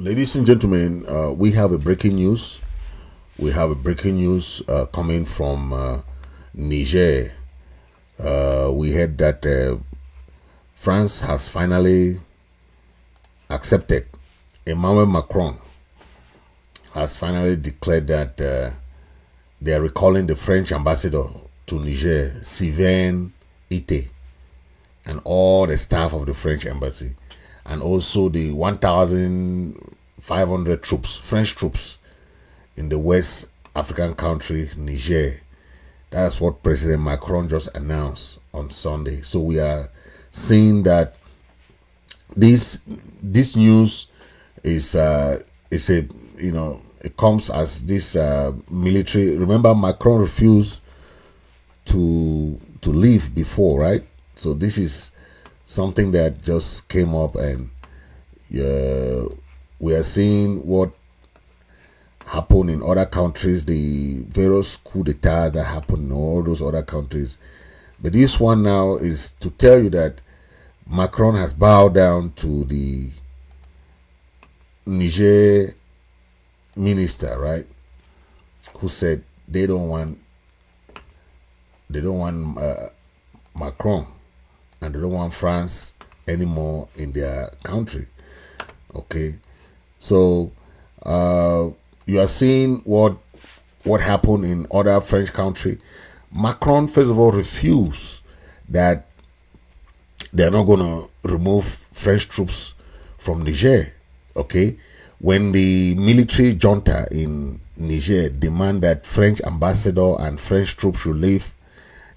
Ladies and gentlemen, we have a breaking news. We have a breaking news coming from Niger. We heard that France has finally accepted. Emmanuel Macron has finally declared that they are recalling the French ambassador to Niger, Sylvain Ite, and all the staff of the French embassy, and also the 1,500 troops, French troops, in the West African country, Niger. That's what President Macron just announced on Sunday. So we are seeing that this news is a, it comes as this military. Remember, Macron refused to leave before, right? So this is something that just came up, and we are seeing what happened in other countries, the various coup d'etat that happened in all those other countries. But this one now is to tell you that Macron has bowed down to the Niger minister, right, who said they don't want Macron, and they don't want France anymore in their country. Okay, so you are seeing what happened in other French country. Macron, first of all, refused that they are not going to remove French troops from Niger. Okay, when the military junta in Niger demand that French ambassador and French troops should leave,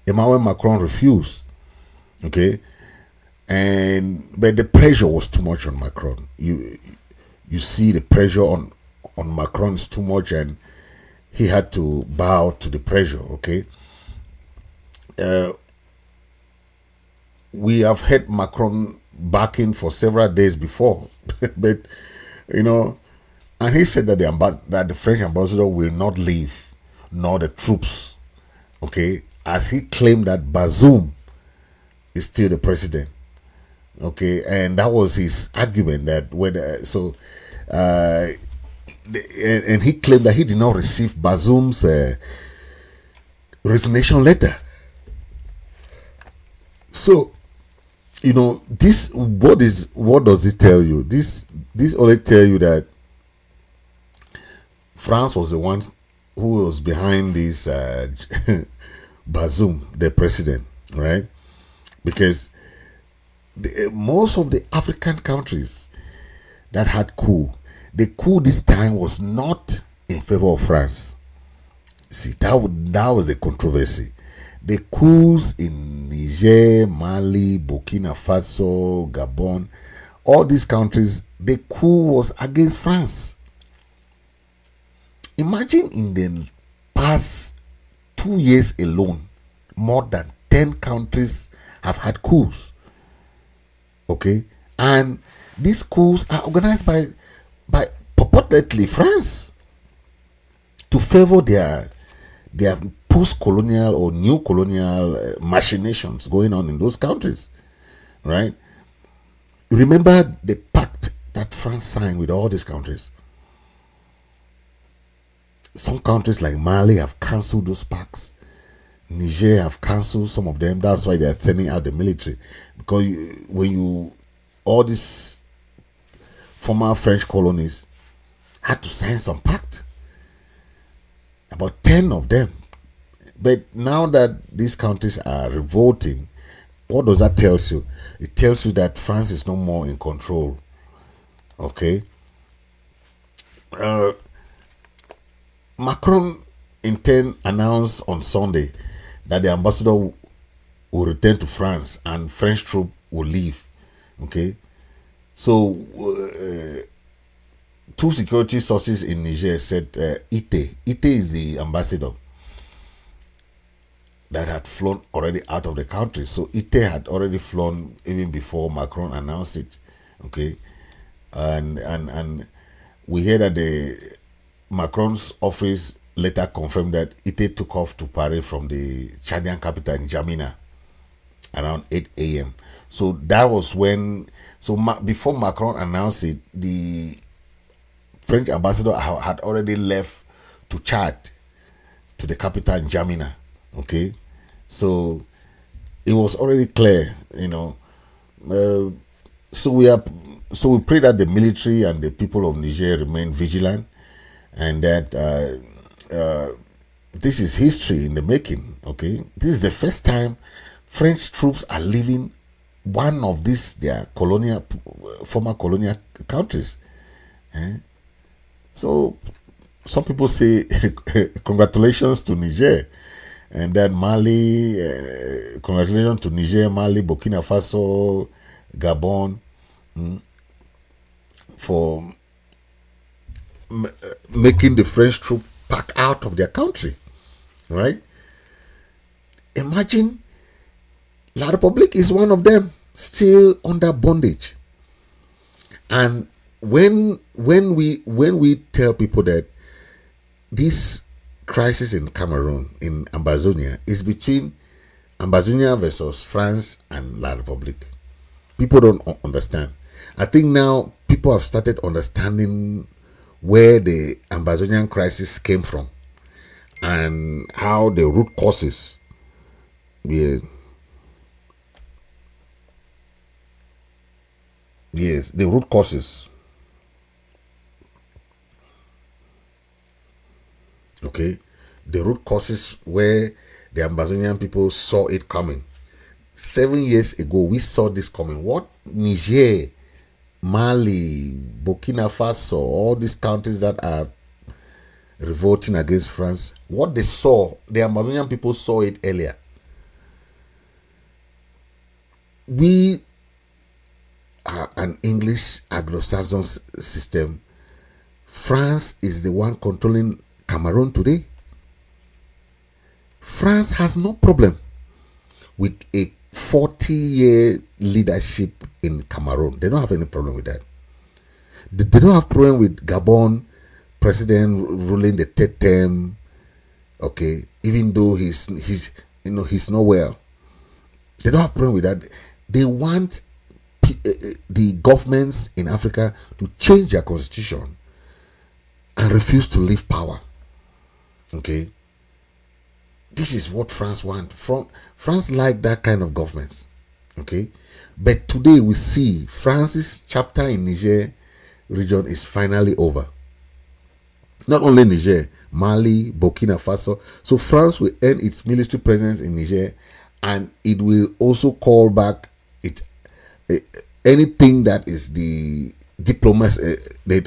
Emmanuel Macron refused. Okay, but the pressure was too much on Macron. You see the pressure on Macron is too much, and he had to bow to the pressure. Okay, we have had Macron backing for several days before, but and he said that the French ambassador will not leave, nor the troops. Okay, as he claimed that Bazoum is still the president. Okay, and that was his argument, that and he claimed that he did not receive Bazoum's resignation letter. So, this what does it tell you? This only tell you that France was the one who was behind this Bazoum, the president, right? Because most of the African countries that had coup, the coup this time was not in favor of France. See, that was a controversy. The coups in Niger, Mali, Burkina Faso, Gabon, all these countries, the coup was against France. Imagine in the past 2 years alone, more than 10 countries have had coups. Okay, and these coups are organized by purportedly France to favor their post-colonial or new colonial machinations going on in those countries, right? Remember the pact that France signed with all these countries. Some countries like Mali have cancelled those pacts. Niger have cancelled some of them. That's why they are sending out the military, because all these former French colonies had to sign some pact, about 10 of them. But now that these countries are revolting, what does that tell you? It tells you that France is no more in control. Okay, Macron in turn announced on Sunday that the ambassador will return to France and French troops will leave. Okay, so two security sources in Niger said Ite is the ambassador that had flown already out of the country. So Ite had already flown even before Macron announced it. Okay, and we hear that the Macron's office later confirmed that Ite took off to Paris from the Chadian capital in N'Djamena around 8 a.m. So that was when, before Macron announced it, the French ambassador had already left to Chad, to the capital N'Djamena. Okay, so it was already clear, so we pray that the military and the people of Niger remain vigilant, and that this is history in the making. Okay, this is the first time French troops are leaving one of these their former colonial countries. So some people say congratulations to Niger, and then Mali, congratulations to Niger, Mali, Burkina Faso, Gabon, for making the French troop pack out of their country, right? Imagine La Republique is one of them, still under bondage. And when we tell people that this crisis in Cameroon, in Ambazonia, is between Ambazonia versus France and La Republique, people don't understand. I think now people have started understanding where the Ambazonian crisis came from and how the root causes. Yes, the root causes. Okay, the root causes where the Ambazonian people saw it coming. 7 years ago, we saw this coming. What Niger, Mali, Burkina Faso, all these countries that are revolting against France, what they saw, the Amazonian people saw it earlier. We are an English Anglo-Saxon system. France is the one controlling Cameroon today. France has no problem with a 40-year leadership in Cameroon. They don't have any problem with that. They don't have problem with Gabon president ruling the third term. Okay, even though he's not well. They don't have problem with that. They want the governments in Africa to change their constitution and refuse to leave power. Okay, this is what France wants. France like that kind of governments. Okay, but today we see France's chapter in Niger region is finally over. Not only Niger, Mali, Burkina Faso. So France will end its military presence in Niger, and it will also call back anything that is the diplomats,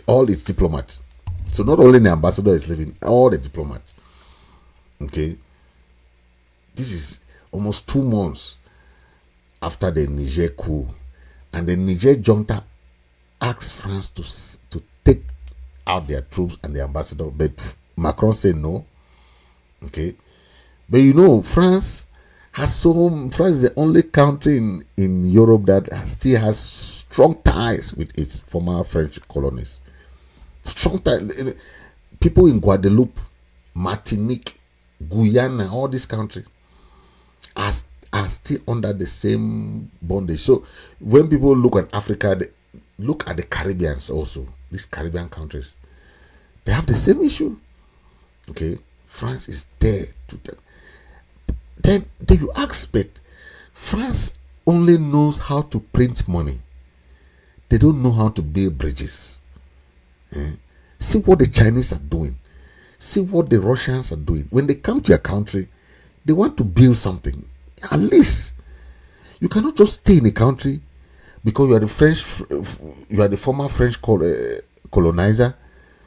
all its diplomats. So not only the ambassador is leaving, all the diplomats. Okay, this is almost 2 months after the Niger coup, and the Niger junta asked France to take out their troops and the ambassador, but Macron said no. Okay, but France is the only country in Europe that still has strong ties with its former French colonies. Strong ties. People in Guadeloupe, Martinique, Guyana, all these countries are still under the same bondage. So when people look at Africa, they look at the Caribbeans also. These Caribbean countries, they have the same issue. Okay, France is there to them. Then you ask, but France only knows how to print money. They don't know how to build bridges. See what the Chinese are doing. See what the Russians are doing. When they come to your country, they want to build something. At least you cannot just stay in a country because you are the former French colonizer.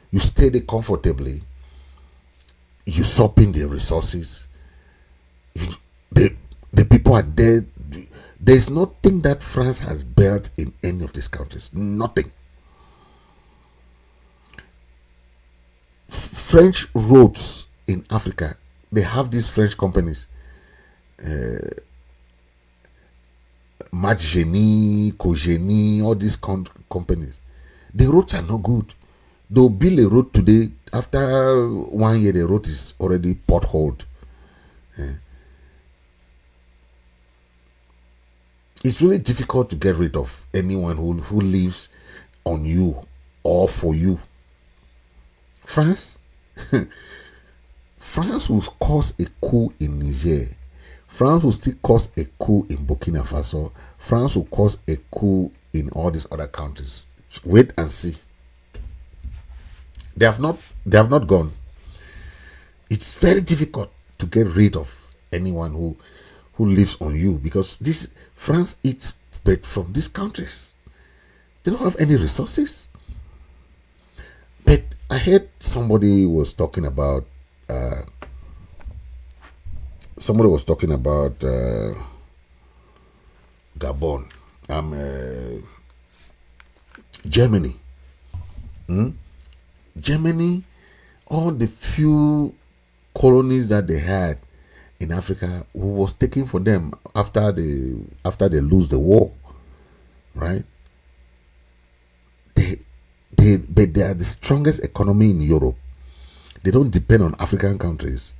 You stay there comfortably, usurping the resources. The people are there. There's nothing that France has built in any of these countries. Nothing. French roads in Africa, they have these French companies. Matgenie, Cogenie, all these companies. The roads are not good. They'll build a road today. After 1 year, the road is already potholed. It's really difficult to get rid of anyone who lives on you or for you. France, France will cause a coup in Niger. France will still cause a coup in Burkina Faso. France will cause a coup in all these other countries. Wait and see. They have not gone. It's very difficult to get rid of anyone who lives on you, because this France eats bread from these countries. They don't have any resources. But I heard somebody was talking about Gabon, Germany. Germany, all the few colonies that they had in Africa was taken from them after they lose the war, right? But they are the strongest economy in Europe. They don't depend on African countries.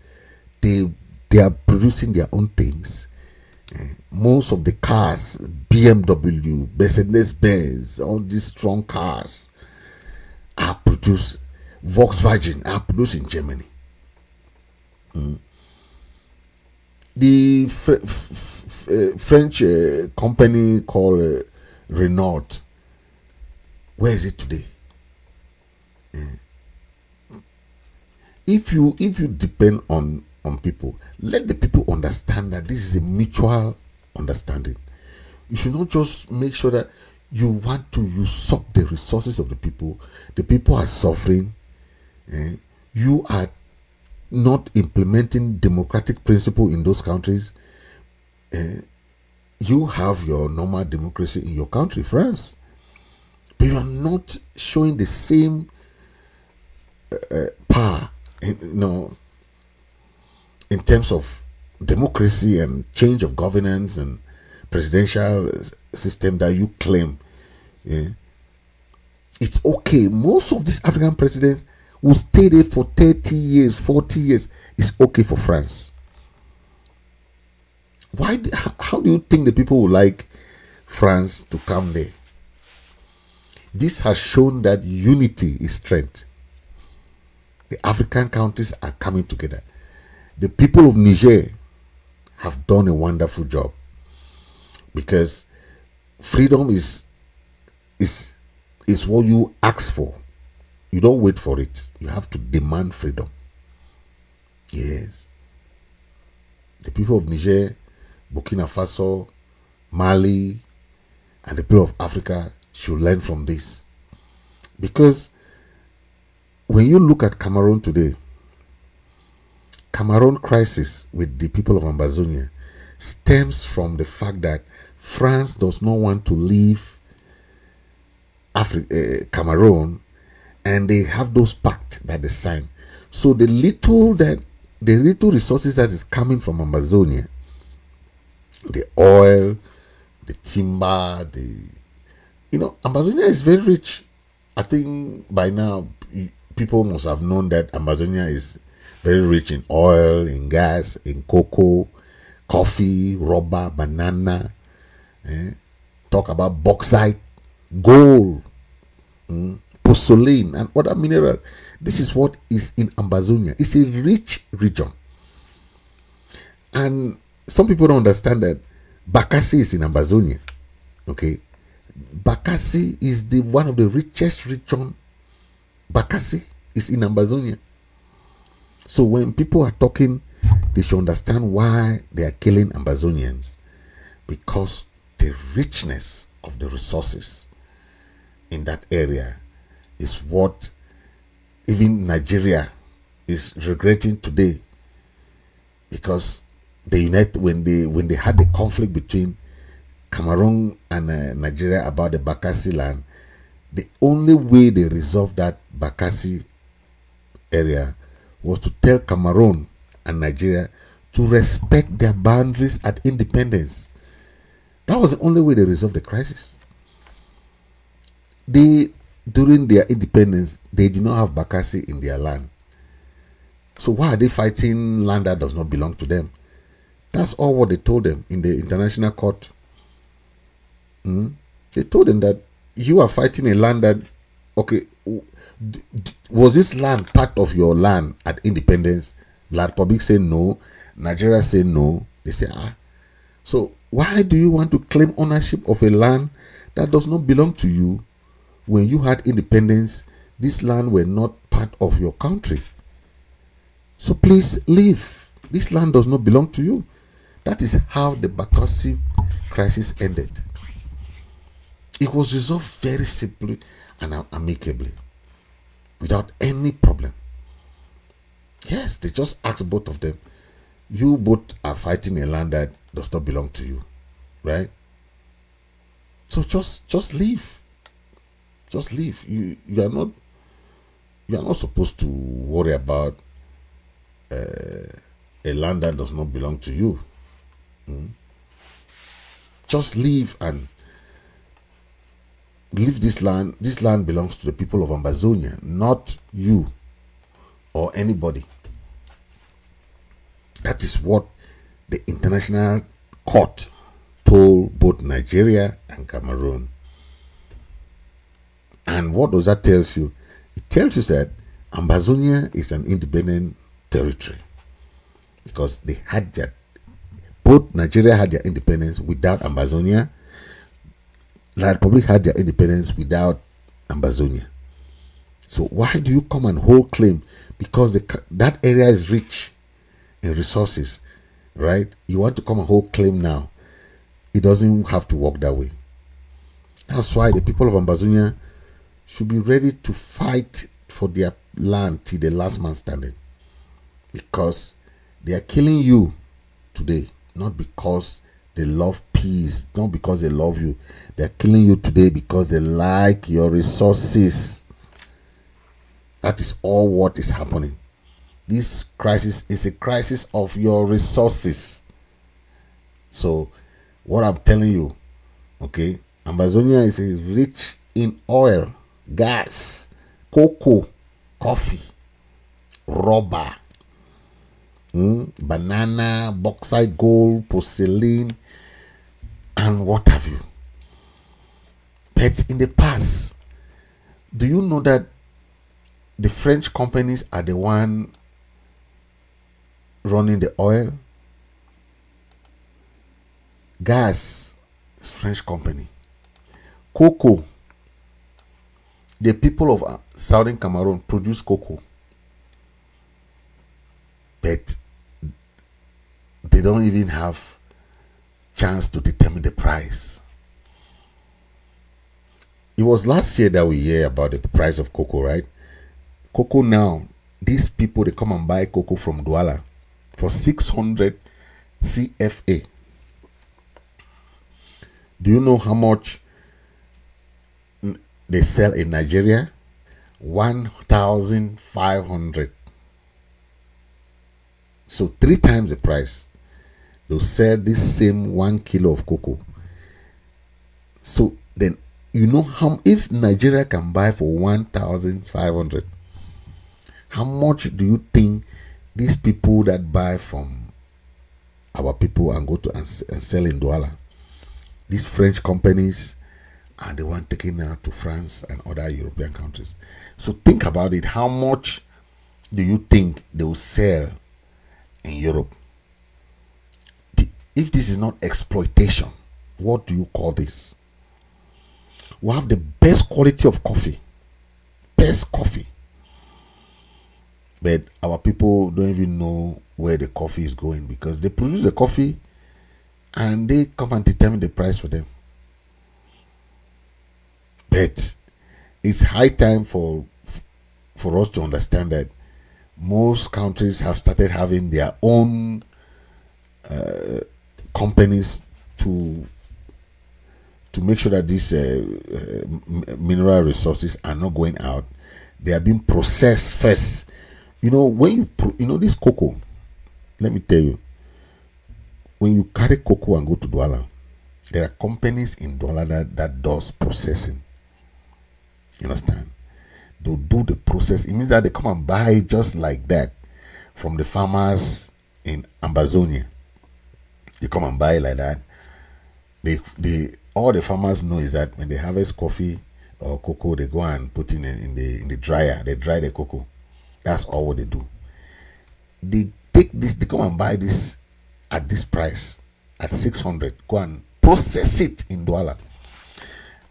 They are producing their own things. Most of the cars, BMW, Mercedes-Benz, all these strong cars are produced. Volkswagen are produced in Germany. The French company called Renault, where is it today? If you depend on people, let the people understand that this is a mutual understanding. You should not just make sure that you want to usurp the resources of the people. The people are suffering. You are not implementing democratic principle in those countries. You have your normal democracy in your country, France, but you are not showing the same power, in terms of democracy and change of governance and presidential system that you claim. It's okay. Most of these African presidents will stay there for 30 years, 40 years. It's okay for France. How do you think the people will like France to come there? This has shown that unity is strength. The African countries are coming together. The people of Niger have done a wonderful job, because freedom is what you ask for. You don't wait for it. You have to demand freedom. Yes. The people of Niger, Burkina Faso, Mali, and the people of Africa should learn from this. Because when you look at Cameroon today, Cameroon crisis with the people of Ambazonia stems from the fact that France does not want to leave Cameroon, and they have those pacts that they sign. So the little resources that is coming from Amazonia, the oil, the timber, Amazonia is very rich. I think by now people must have known that Amazonia is very rich in oil, in gas, in cocoa, coffee, rubber, banana. Talk about bauxite, gold, porcelain, and other minerals. This is what is in Ambazonia. It's a rich region. And some people don't understand that Bakassi is in Ambazonia. Okay? Bakassi is one of the richest region. Bakassi is in Ambazonia. So when people are talking, they should understand why they are killing Ambazonians. Because the richness of the resources in that area is what even Nigeria is regretting today. Because when they had the conflict between Cameroon and Nigeria about the Bakassi land, the only way they resolved that Bakassi area was to tell Cameroon and Nigeria to respect their boundaries at independence. That was the only way they resolved the crisis. During their independence, they did not have Bakassi in their land. So why are they fighting land that does not belong to them? That's all what they told them in the international court. They told them that you are fighting a land that Okay, was this land part of your land at independence? La Republic say no. Nigeria say no. They say, so why do you want to claim ownership of a land that does not belong to you? When you had independence, this land were not part of your country. So please leave. This land does not belong to you. That is how the Bakassi crisis ended. It was resolved very simply and amicably, without any problem. Yes, they just asked both of them. You both are fighting a land that does not belong to you, right? So just leave. Just leave. You are not supposed to worry about a land that does not belong to you. Just leave and leave this land. This land belongs to the people of Ambazonia, not you or anybody. That is what the international court told both Nigeria and Cameroon. And what does that tell you? It tells you that Ambazonia is an independent territory, because they had both Nigeria had their independence without Ambazonia. La Republic had their independence without Ambazonia. So why do you come and hold claim? Because that area is rich in resources, right? You want to come and hold claim now. It doesn't have to work that way. That's why the people of Ambazonia should be ready to fight for their land till the last man standing, because they are killing you today, not because they love peace, not because they love you. They are killing you today because they like your resources. That is all what is happening. This crisis is a crisis of your resources. So what I'm telling you, okay, Ambazonia is rich in oil, gas, cocoa, coffee, rubber, banana, bauxite, gold, porcelain, and what have you. But in the past, do you know that the French companies are the one running the oil? Gas is French company. Cocoa, the people of Southern Cameroon produce cocoa, but they don't even have chance to determine the price. It was last year that we hear about the price of cocoa, right? Cocoa now, these people, they come and buy cocoa from Douala for 600 CFA. Do you know how much they sell in Nigeria? 1,500. So 3 times the price. They'll sell this same 1 kilo of cocoa. So then, you know, how if Nigeria can buy for 1,500, how much do you think these people that buy from our people and go to and sell in Douala, these French companies, and the one taken out to France and other European countries? So think about it. How much do you think they will sell in Europe? If this is not exploitation, what do you call this? We have the best quality of coffee. Best coffee. But our people don't even know where the coffee is going, because they produce the coffee and they come and determine the price for them. But it's high time for us to understand that most countries have started having their own companies to make sure that these mineral resources are not going out. They are being processed first. You know, when this cocoa, let me tell you, when you carry cocoa and go to Douala, there are companies in Douala that does processing. You understand? They'll do the process. It means that they come and buy just like that from the farmers in Ambazonia. They come and buy like that. All the farmers know is that when they harvest coffee, or cocoa, they go and put in the dryer. They dry the cocoa. That's all what they do. They take this, they come and buy this at this price, at 600. Go and process it in Douala.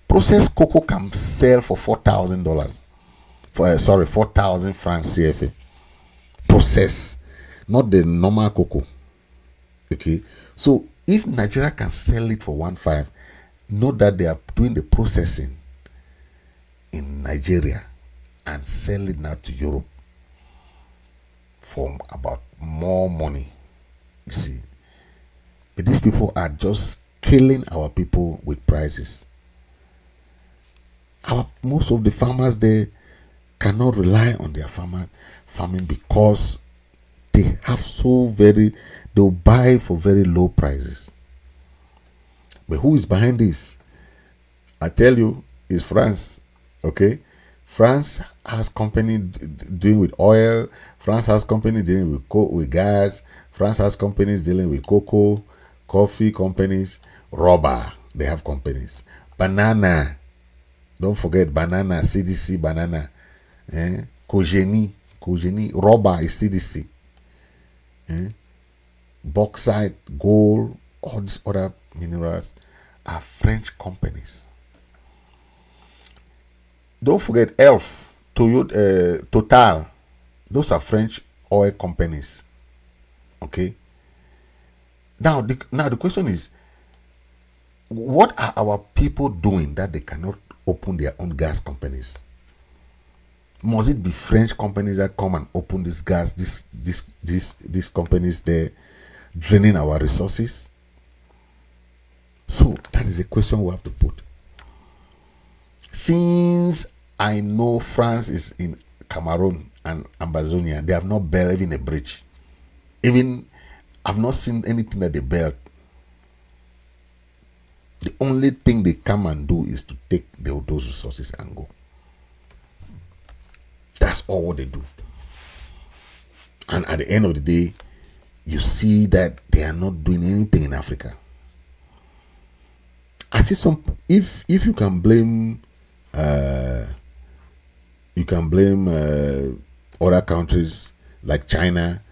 Processed cocoa can sell for $4,000. 4,000 francs CFA. Process, not the normal cocoa. Okay, so if Nigeria can sell it for 1.5, know that they are doing the processing in Nigeria and sell it now to Europe for about more money. You see, but these people are just killing our people with prices. Most of the farmers there cannot rely on their farming because they have they'll buy for very low prices. But who is behind this? I tell you, it's France. Okay, France has company dealing with oil. France has companies dealing with gas. France has companies dealing with cocoa, coffee companies, rubber. They have companies. Banana. Don't forget banana, CDC banana. Cogeni, rubber is CDC. Bauxite, gold, all these other minerals are French companies. Don't forget Elf, Toyota, Total. Those are French oil companies. Okay. Now the question is, what are our people doing that they cannot open their own gas companies? Must it be French companies that come and open this gas, these companies there, draining our resources? So that is a question we have to put. Since I know France is in Cameroon and Ambazonian, they have not built even a bridge. Even I've not seen anything that they built. The only thing they come and do is to take those resources and go. That's all what they do. And at the end of the day, you see that they are not doing anything in Africa. I see some. If you can blame, other countries like China,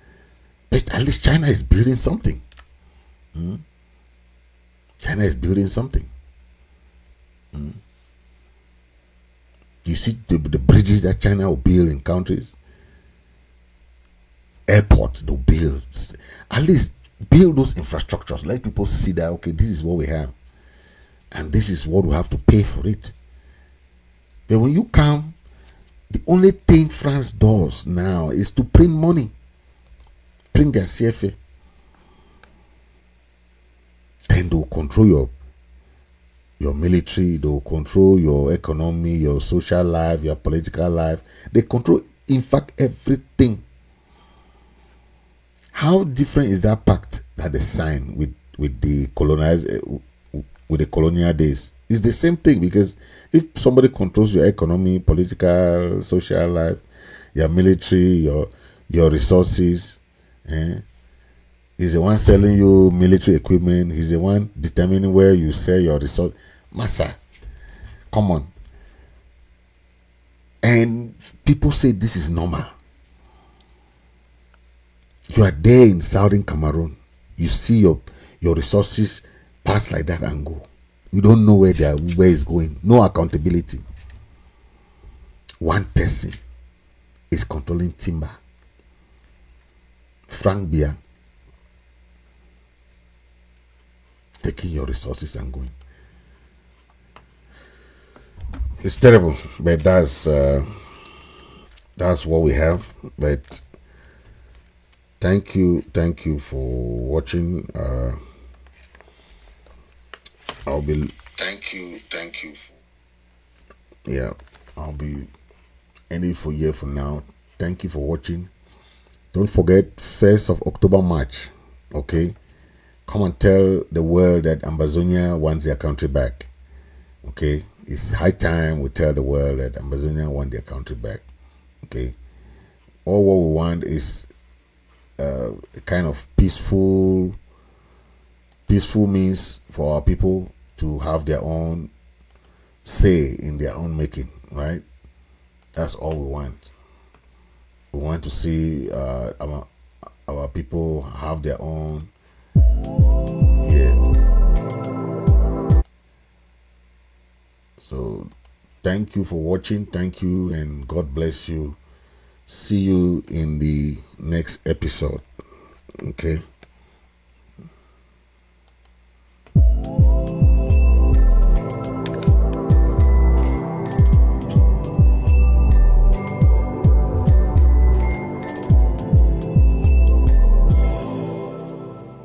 but at least China is building something. China is building something. You see the bridges that China will build in countries, airports they'll build. At least build those infrastructures. Let people see that, okay, this is what we have, and this is what we have to pay for it. But when you come, the only thing France does now is to print money, print their CFA. Then they'll control your military, they'll control your economy, your social life, your political life. They control, in fact, everything. How different is that pact that they signed with the colonial days? It's the same thing, because if somebody controls your economy, political, social life, your military, your resources, he's the one selling you military equipment. He's the one determining where you sell your resource. Massa, come on. And people say this is normal. You are there in southern Cameroon. You see your resources pass like that and go. You don't know where it's going. No accountability. One person is controlling timber. Frank Bia. Taking your resources and going. It's terrible, but that's what we have. But thank you for watching. I'll be ending for here for now. Thank you for watching. Don't forget 1st of October march. Okay, come and tell the world that Ambazonia wants their country back. Okay, it's high time we tell the world that Ambazonia want their country back. Okay, all what we want is a kind of peaceful means for our people to have their own say in their own making, right? That's all we want. We want to see our people have their own. Yeah. So thank you for watching. Thank you, and God bless you. See you in the next episode. Okay.